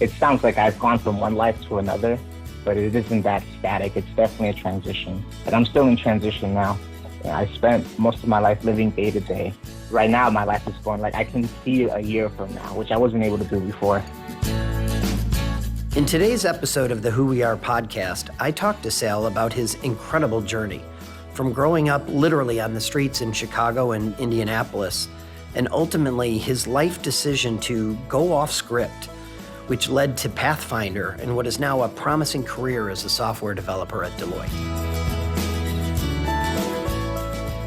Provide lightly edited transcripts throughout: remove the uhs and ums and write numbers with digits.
It sounds like I've gone from one life to another, but it isn't that static. It's definitely a transition. And I'm still in transition now. I spent most of my life living day to day. Right now, my life is going like I can see a year from now, which I wasn't able to do before. In today's episode of the Who We Are podcast, I talked to Sal about his incredible journey from growing up literally on the streets in Chicago and Indianapolis, and ultimately his life decision to go off script, which led to Pathfinder and what is now a promising career as a software developer at Deloitte.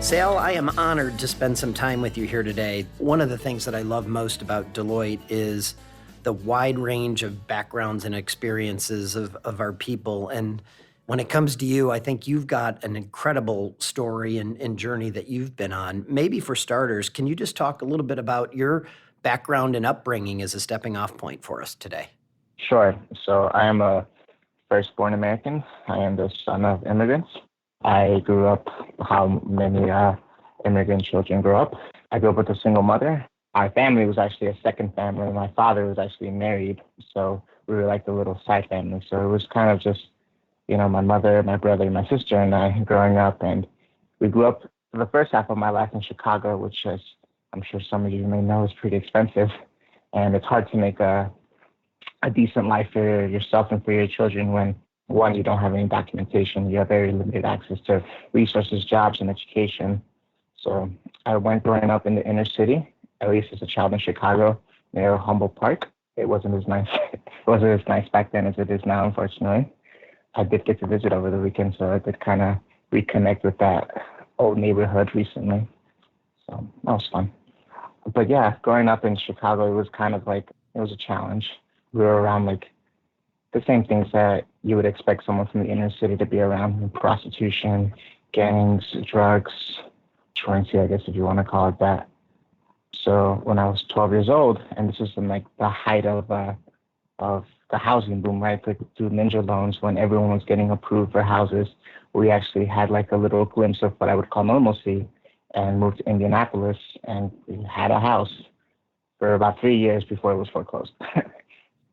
Sal, I am honored to spend some time with you here today. One of the things that I love most about Deloitte is the wide range of backgrounds and experiences of our people. And when it comes to you, I think you've got an incredible story and journey that you've been on. Maybe for starters, can you just talk a little bit about your background and upbringing as a stepping off point for us today? Sure. So I am a firstborn American. I am the son of immigrants. I grew up how many immigrant children grow up. I grew up with a single mother. Our family was actually a second family. My father was actually married, so we were like the little side family. So it was kind of just, my mother, my brother, my sister, and I growing up. And we grew up for the first half of my life in Chicago, which is, I'm sure some of you may know, is pretty expensive. And it's hard to make a decent life for yourself and for your children when, one, you don't have any documentation. You have very limited access to resources, jobs, and education. So I went growing up in the inner city, at least as a child in Chicago, near Humboldt Park. It wasn't as nice. It wasn't as nice back then as it is now, unfortunately. I did get to visit over the weekend, so I did kind of reconnect with that old neighborhood recently. So that was fun. But yeah, growing up in Chicago, it was kind of like, it was a challenge. We were around like the same things that you would expect someone from the inner city to be around: prostitution, gangs, drugs, truancy, I guess if you want to call it that. So when I was 12 years old, and this was in like the height of the housing boom, right? Like through Ninja loans, when everyone was getting approved for houses, we actually had like a little glimpse of what I would call normalcy, and moved to Indianapolis, and we had a house for about 3 years before it was foreclosed.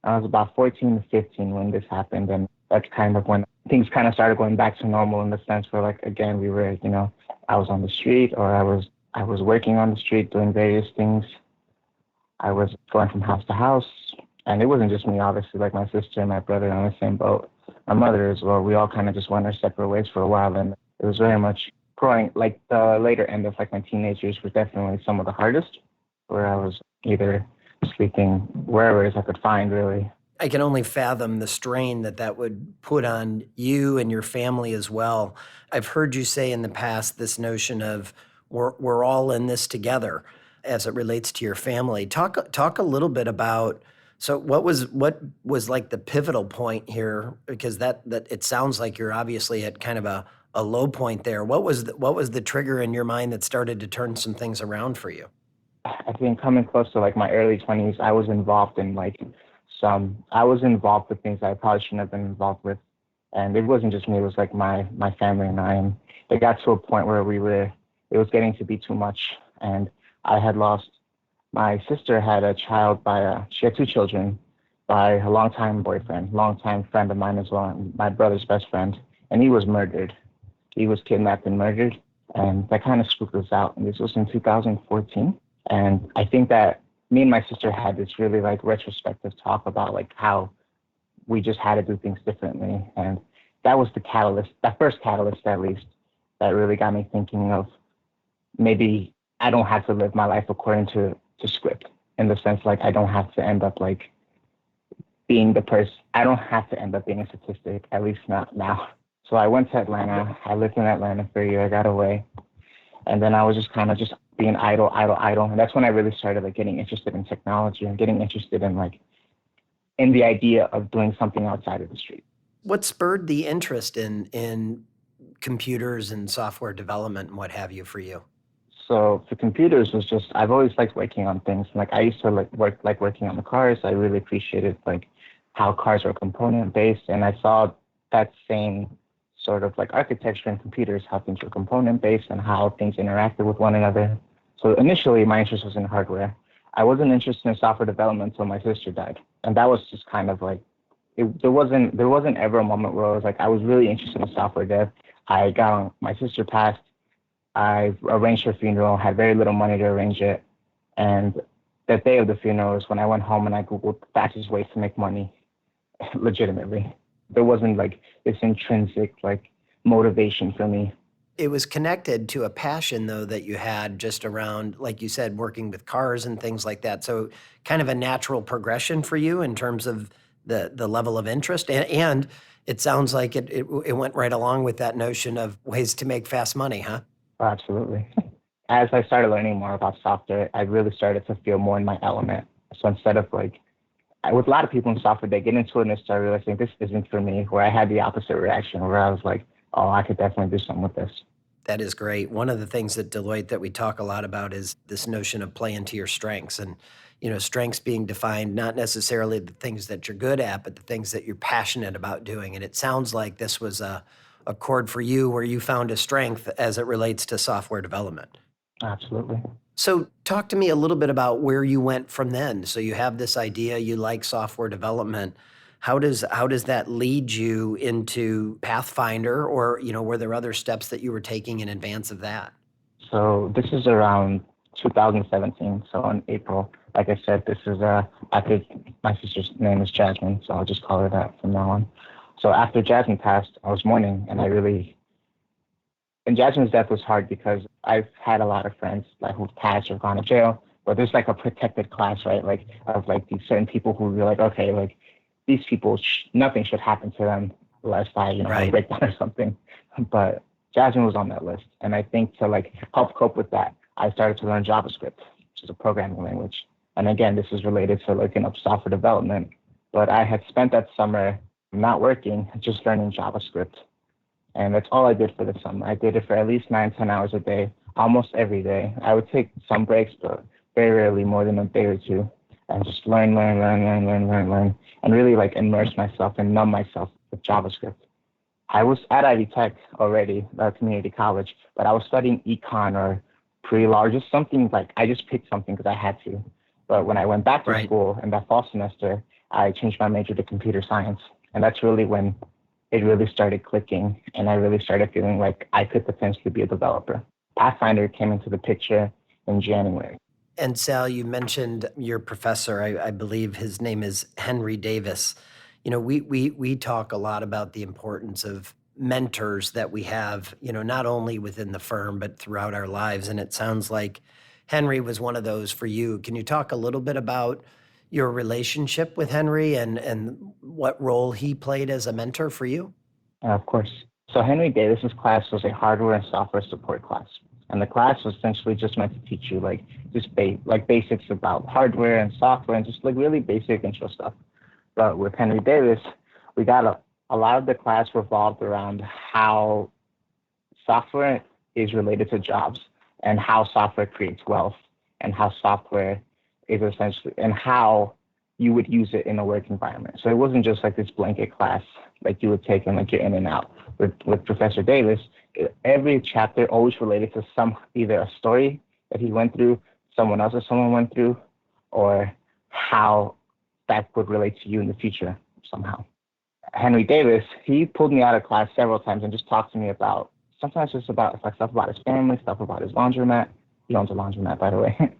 I was about 14 to 15 when this happened, and that's kind of when things kind of started going back to normal in the sense where, like, again, we were, I was on the street, or I was working on the street doing various things. I was going from house to house, and it wasn't just me, obviously, like my sister and my brother on the same boat, my mother as well. We all kind of just went our separate ways for a while, and it was very much growing, like the later end of like my teenage years was definitely some of the hardest, where I was either sleeping wherever it is I could find, really. I can only fathom the strain that would put on you and your family as well. I've heard you say in the past this notion of we're all in this together as it relates to your family. Talk a little bit about, so what was like the pivotal point here, because that it sounds like you're obviously at kind of a low point there. What was the trigger in your mind that started to turn some things around for you? I think coming close to like my early 20s, I was involved in I was involved with things I probably shouldn't have been involved with. And it wasn't just me, it was like my family and I. And it got to a point where it was getting to be too much. And I had lost, my sister had a child she had two children by a longtime boyfriend, longtime friend of mine as well, my brother's best friend. And he was murdered. He was kidnapped and murdered. And that kind of spooked us out. And this was in 2014. And I think that me and my sister had this really like retrospective talk about like how we just had to do things differently. And that was the catalyst, that first catalyst at least, that really got me thinking of maybe I don't have to live my life according to script, in the sense like I don't have to end up like being the person, I don't have to end up being a statistic, at least not now. So I went to Atlanta. I lived in Atlanta for a year. I got away. And then I was just kind of just being idle. And that's when I really started like getting interested in technology and getting interested in in the idea of doing something outside of the street. What spurred the interest in computers and software development and what have you for you? So for computers was just, I've always liked working on things. Like I used to working on the cars. I really appreciated like how cars are component based. And I saw that same sort of like architecture in computers, how things were component based and how things interacted with one another. So initially my interest was in hardware. I wasn't interested in software development until my sister died. And that was just kind of like, there wasn't ever a moment where I was like, I was really interested in software dev. My sister passed. I arranged her funeral, had very little money to arrange it. And the day of the funeral is when I went home and I Googled fastest ways to make money legitimately. There wasn't like this intrinsic like motivation for me. It was connected to a passion, though, that you had just around, like you said, working with cars and things like that. So kind of a natural progression for you in terms of the level of interest. And it sounds like it went right along with that notion of ways to make fast money, huh? Absolutely. As I started learning more about software, I really started to feel more in my element. So instead of like, with a lot of people in software, they get into it and they start realizing this isn't for me, where I had the opposite reaction, where I was like, oh, I could definitely do something with this. That is great. One of the things at Deloitte that we talk a lot about is this notion of playing to your strengths, and strengths being defined not necessarily the things that you're good at, but the things that you're passionate about doing. And it sounds like this was a chord for you where you found a strength as it relates to software development. Absolutely. So talk to me a little bit about where you went from then. So you have this idea, you like software development. How does that lead you into Pathfinder, or were there other steps that you were taking in advance of that? So this is around 2017. So in April, like I said, this is after my sister's name is Jasmine, so I'll just call her that from now on. So after Jasmine passed, I was mourning, and Jasmine's death was hard because I've had a lot of friends like who've passed or gone to jail, but there's like a protected class, right? Like of like these certain people who you're like, okay, like these people, nothing should happen to them unless I, have a Right. breakdown or something. But Jasmine was on that list, and I think to like help cope with that, I started to learn JavaScript, which is a programming language. And again, this is related to looking up software development. But I had spent that summer not working, just learning JavaScript. And that's all I did for the summer. I did it for at least 9, 10 hours a day, almost every day. I would take some breaks, but very rarely more than a day or two, and just learn, and really like immerse myself and numb myself with JavaScript. I was at Ivy Tech already, a community college, but I was studying econ or pre-law or just something like I just picked something because I had to. But when I went back to Right. school in that fall semester, I changed my major to computer science. And that's really when it really started clicking, and I really started feeling like I could potentially be a developer. Pathfinder came into the picture in January. And Sal, you mentioned your professor. I believe his name is Henry Davis. We talk a lot about the importance of mentors that we have, not only within the firm, but throughout our lives. And it sounds like Henry was one of those for you. Can you talk a little bit about your relationship with Henry and what role he played as a mentor for you? Of course. So Henry Davis's class was a hardware and software support class. And the class was essentially just meant to teach you like just basics about hardware and software and just like really basic intro stuff. But with Henry Davis, we got a lot of the class revolved around how software is related to jobs and how software creates wealth and how software is essentially and how you would use it in a work environment. So it wasn't just like this blanket class like you would take in like you're in and out. With Professor Davis, every chapter always related to either a story that he went through, someone else or someone went through, or how that would relate to you in the future somehow. Henry Davis, he pulled me out of class several times and just talked to me about sometimes just about like stuff about his family, stuff about his laundromat. He owns a laundromat, by the way.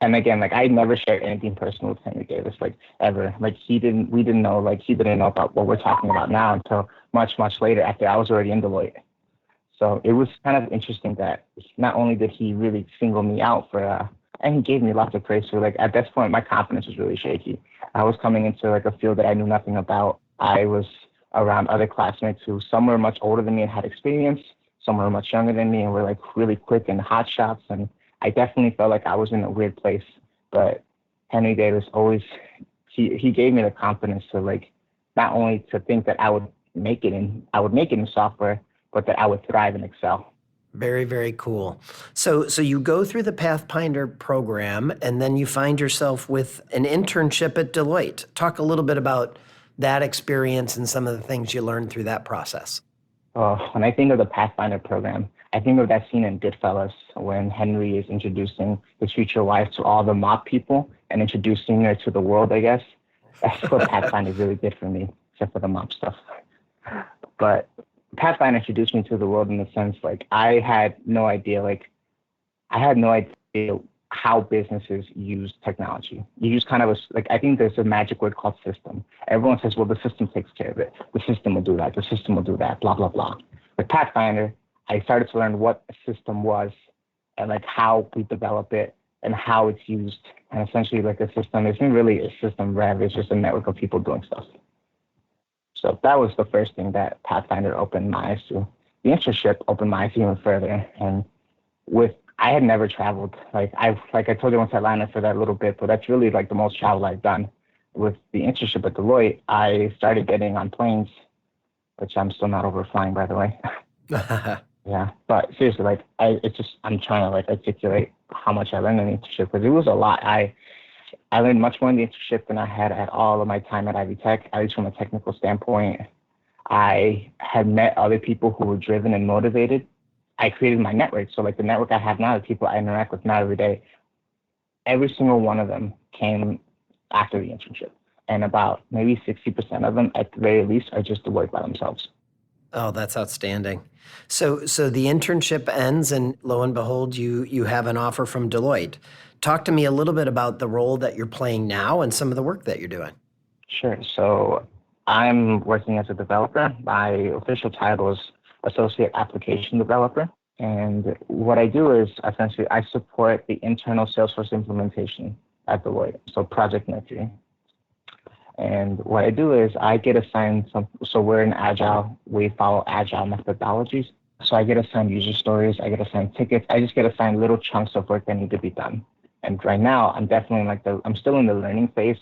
And again, like I never shared anything personal with Henry Davis, like ever. Like he didn't know about what we're talking about now until much, much later after I was already in Deloitte. So it was kind of interesting that not only did he really single me out and he gave me lots of praise. So like at this point, my confidence was really shaky. I was coming into like a field that I knew nothing about. I was around other classmates who some were much older than me and had experience. Some were much younger than me and were like really quick and hot shots. And I definitely felt like I was in a weird place. But Henry Davis always, he gave me the confidence to like, not only to think that I would make it in software, but that I would thrive and excel. Very, very cool. So you go through the Pathfinder program and then you find yourself with an internship at Deloitte. Talk a little bit about that experience and some of the things you learned through that process. When I think of the Pathfinder program, I think of that scene in Goodfellas when Henry is introducing his future wife to all the mob people and introducing her to the world, I guess. That's what Pathfinder really did for me, except for the mob stuff. But Pathfinder introduced me to the world in the sense, like, I had no idea how businesses use technology. You use kind of I think there's a magic word called system. Everyone says, well, the system takes care of it. The system will do that. The system will do that, blah, blah, blah. With Pathfinder, I started to learn what a system was and like how we develop it and how it's used. And essentially like a system isn't really a system, rather it's just a network of people doing stuff. So that was the first thing that Pathfinder opened my eyes to. The internship opened my eyes even further. And I had never traveled. I told you, I went to Atlanta for that little bit, but that's really like the most travel I've done. With the internship at Deloitte, I started getting on planes, which I'm still not over flying, by the way. Yeah, but seriously, I'm trying to like articulate how much I learned in the internship, because it was a lot. I learned much more in the internship than I had at all of my time at Ivy Tech, at least from a technical standpoint. I had met other people who were driven and motivated. I created my network. So like the network I have now, the people I interact with now every day, every single one of them came after the internship. And about maybe 60% of them at the very least are just Deloitte by themselves. Oh, that's outstanding. So the internship ends and lo and behold, you have an offer from Deloitte. Talk to me a little bit about the role that you're playing now and some of the work that you're doing. Sure. So I'm working as a developer. My official title is Associate Application Developer. And what I do is essentially I support the internal Salesforce implementation at Deloitte, so project nurturing. And what I do is I get assigned so we're in Agile, we follow Agile methodologies. So I get assigned user stories, I get assigned tickets, I just get assigned little chunks of work that need to be done. And right now I'm definitely I'm still in the learning phase,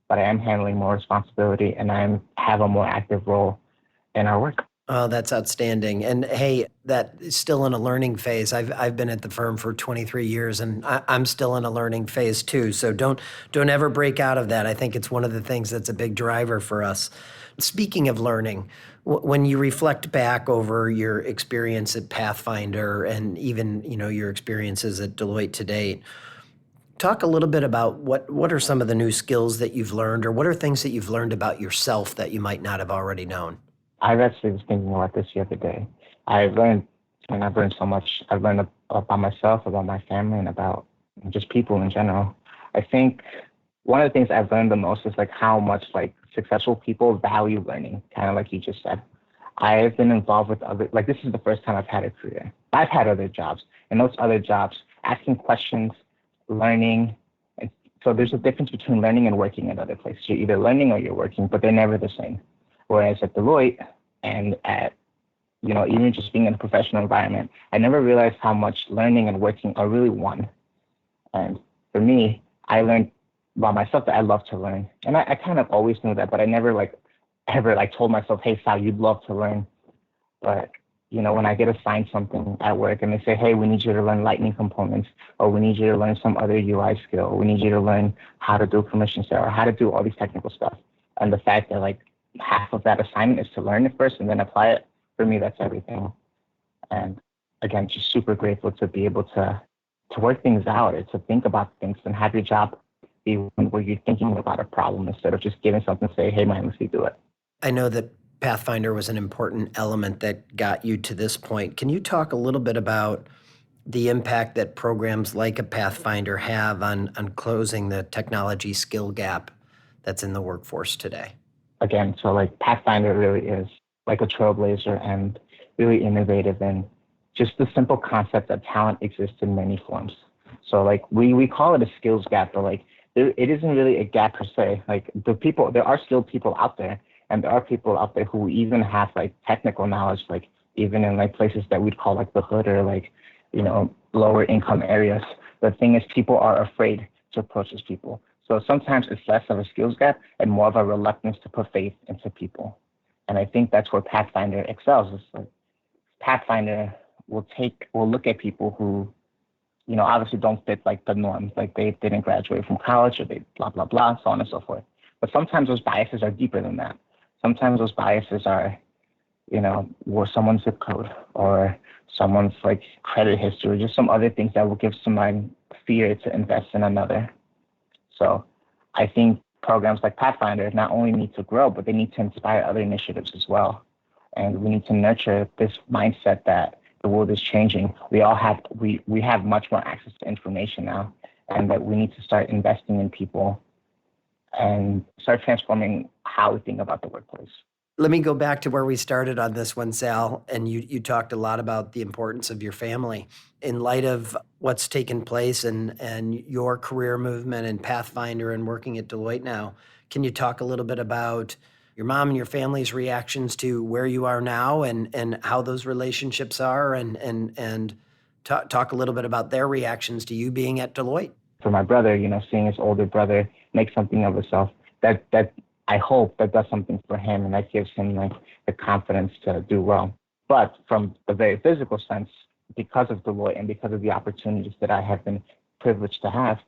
but I am handling more responsibility and I have a more active role in our work. Oh, that's outstanding. And hey, that is still in a learning phase. I've been at the firm for 23 years and I'm still in a learning phase too. So don't ever break out of that. I think it's one of the things that's a big driver for us. Speaking of learning, when you reflect back over your experience at Pathfinder and even, your experiences at Deloitte to date, talk a little bit about what are some of the new skills that you've learned, or what are things that you've learned about yourself that you might not have already known? I actually was thinking about this the other day. I've learned so much. I've learned about myself, about my family, and about just people in general. I think one of the things I've learned the most is like how much like successful people value learning, kind of like you just said. I've been involved with this is the first time I've had a career. I've had other jobs, and those other jobs, asking questions, learning. And so there's a difference between learning and working at other places. You're either learning or you're working, but they're never the same. Whereas at Deloitte and at, even just being in a professional environment, I never realized how much learning and working are really one. And for me, I learned about myself that I love to learn. And I kind of always knew that, but I never ever told myself, hey, Sal, you'd love to learn. But, when I get assigned something at work and they say, hey, we need you to learn Lightning components, or we need you to learn some other UI skill, or we need you to learn how to do permission set, or how to do all these technical stuff. And the fact that half of that assignment is to learn it first and then apply it, for me, that's everything. And again, just super grateful to be able to work things out, or to think about things and have your job be one where you're thinking about a problem instead of just giving something and say, hey, man, let's do it. I know that Pathfinder was an important element that got you to this point. Can you talk a little bit about the impact that programs like a Pathfinder have on closing the technology skill gap that's in the workforce today? Again, so Pathfinder really is like a trailblazer and really innovative, and just the simple concept that talent exists in many forms. So we call it a skills gap, but it isn't really a gap per se. There are skilled people out there, and there are people out there who even have technical knowledge, even in places that we'd call the hood, or lower income areas. The thing is, people are afraid to approach these people. So sometimes it's less of a skills gap and more of a reluctance to put faith into people. And I think that's where Pathfinder excels. It's Pathfinder will look at people who, obviously don't fit the norm. They didn't graduate from college, or they blah, blah, blah, so on and so forth. But sometimes those biases are deeper than that. Sometimes those biases are, or someone's zip code or someone's like credit history, just some other things that will give somebody fear to invest in another. So I think programs like Pathfinder not only need to grow, but they need to inspire other initiatives as well. And we need to nurture this mindset that the world is changing. We have much more access to information now, and that we need to start investing in people and start transforming how we think about the workplace. Let me go back to where we started on this one, Sal, and you talked a lot about the importance of your family. In light of what's taken place and your career movement and Pathfinder and working at Deloitte now, can you talk a little bit about your mom and your family's reactions to where you are now and how those relationships are and talk a little bit about their reactions to you being at Deloitte? For my brother, seeing his older brother make something of himself, that I hope that does something for him, and that gives him like the confidence to do well. But from the very physical sense, because of Deloitte and because of the opportunities that I have been privileged to have,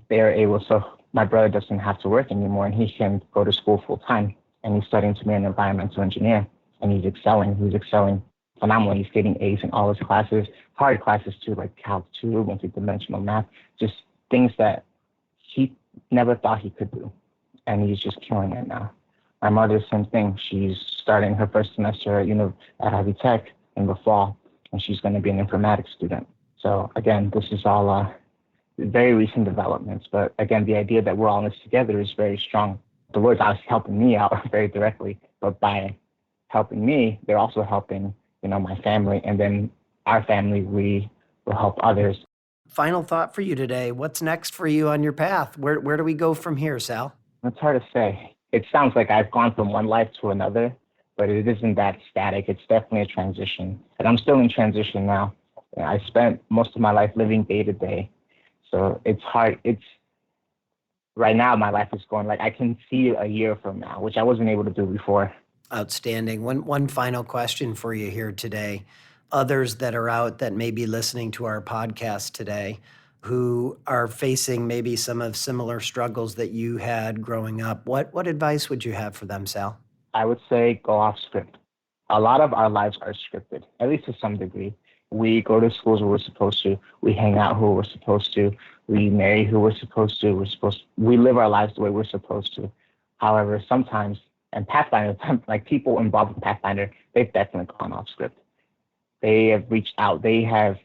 they're able. So my brother doesn't have to work anymore, and he can go to school full time. And he's studying to be an environmental engineer, and he's excelling. He's excelling phenomenally. He's getting A's in all his classes, hard classes too, like Calc 2, multidimensional math, just things that he never thought he could do. And he's just killing it now. My mother, same thing. She's starting her first semester at Ivy Tech in the fall, and she's going to be an informatics student. So again, this is all very recent developments. But again, the idea that we're all in this together is very strong. Deloitte's obviously helping me out very directly, but by helping me, they're also helping my family, and then our family, we will help others. Final thought for you today. What's next for you on your path? Where do we go from here, Sal? It's hard to say. It sounds like I've gone from one life to another, but it isn't that static. It's definitely a transition. And I'm still in transition now. I spent most of my life living day to day. So it's hard. Right now, my life is going like I can see a year from now, which I wasn't able to do before. Outstanding. One final question for you here today. Others that are out that may be listening to our podcast today, who are facing maybe some of similar struggles that you had growing up, what advice would you have for them, Sal? I would say go off script. A lot of our lives are scripted, at least to some degree. We go to schools where we're supposed to. We hang out who we're supposed to. We marry who we're supposed to. We live our lives the way we're supposed to. However, sometimes, and Pathfinder, like people involved with Pathfinder, they've definitely gone off script. They have reached out. They have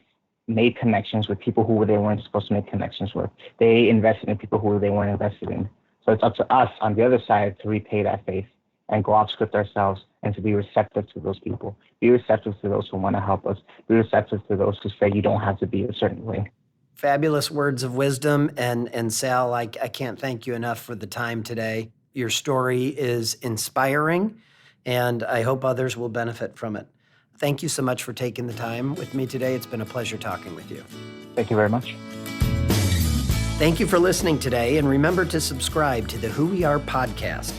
made connections with people who they weren't supposed to make connections with. They invested in people who they weren't invested in. So it's up to us on the other side to repay that faith and go off script ourselves and to be receptive to those people. Be receptive to those who want to help us. Be receptive to those who say you don't have to be a certain way. Fabulous words of wisdom. And Sal, I can't thank you enough for the time today. Your story is inspiring, and I hope others will benefit from it. Thank you so much for taking the time with me today. It's been a pleasure talking with you. Thank you very much. Thank you for listening today, and remember to subscribe to the Who We Are podcast.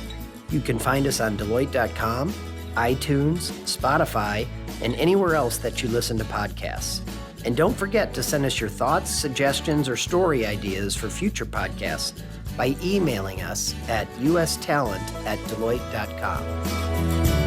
You can find us on Deloitte.com, iTunes, Spotify, and anywhere else that you listen to podcasts. And don't forget to send us your thoughts, suggestions, or story ideas for future podcasts by emailing us at ustalent@Deloitte.com.